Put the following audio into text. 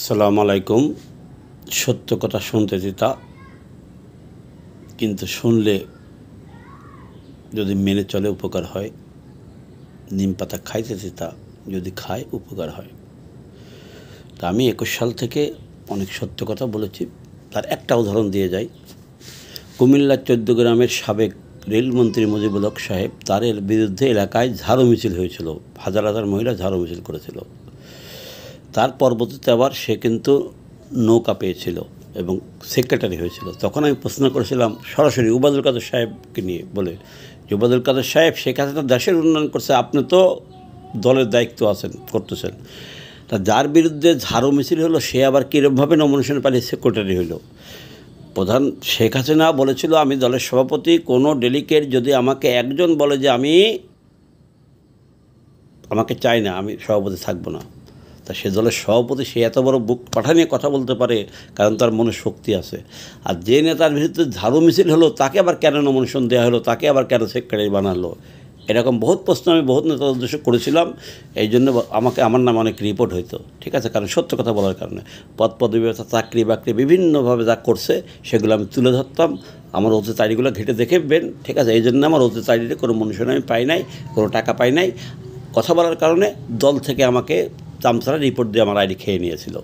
আসসালামু আলাইকুম। সত্য কথা শুনতে তিতা, কিন্তু শুনলে যদি মেনে চলে উপকার হয়। নিম পাতা খাইতে তিতা, যদি খায় উপকার হয়। তা আমি ২১ সাল থেকে অনেক সত্য কথা বলেছি। তার একটা উদাহরণ দিয়ে যাই। কুমিল্লার ১৪ গ্রামের সাবেক রেলমন্ত্রী মুজিবুল হক সাহেব, তার বিরুদ্ধে এলাকায় ঝাড়ু মিছিল হয়েছিল। হাজার হাজার মহিলা ঝাড়ু মিছিল করেছিল। তার পরবর্তীতে আবার সে কিন্তু নৌকা পেয়েছিল এবং সেক্রেটারি হয়েছিল। তখন আমি প্রশ্ন করেছিলাম সরাসরি ওবায়দুল কাদের সাহেবকে নিয়ে, বলে যে ওবায়দুল কাদের সাহেব শেখ হাসিনা দেশের উন্নয়ন করছে, আপনি তো দলের দায়িত্ব আছেন, করতেছেন, তা যার বিরুদ্ধে ঝাড়ু মিছিল হলো সে আবার কীরকমভাবে নমিনেশন পালিয়ে সেক্রেটারি হইল? প্রধান শেখ হাসিনা বলেছিল, আমি দলের সভাপতি, কোনো ডেলিগেট যদি আমাকে একজন বলে যে আমাকে চাই না, আমি সভাপতি থাকবো না, তা সে দলের সভাপতি সে এত বড় বুক পাঠা নিয়ে কথা বলতে পারে, কারণ তার মনে শক্তি আছে। আর যে নেতার বিরুদ্ধে ঝাড়ু মিছিল হলো তাকে আবার কেন নমিনেশন দেওয়া হলো, তাকে আবার কেন সেক্রেটারি বানালো? এরকম বহুত প্রশ্ন আমি বহুত নেতার উদ্দেশ্য করেছিলাম। এই জন্য আমার নামে অনেক রিপোর্ট হইতো, ঠিক আছে, কারণ সত্য কথা বলার কারণে। পদপদবি, চাকরি বাকরি বিভিন্নভাবে যা করছে সেগুলো আমি তুলে ধরতাম। আমার অতীত আইডিগুলো ঘেটে দেখবেন, ঠিক আছে। এই জন্য আমার অতীত আইডিতে কোনো মনুষ্য আমি পাই নাই, কোনো টাকা পাই নাই। কথা বলার কারণে দল থেকে আমাকে চামচারা রিপোর্ট দিয়ে আমার আইডি খেয়ে নিয়েছিল।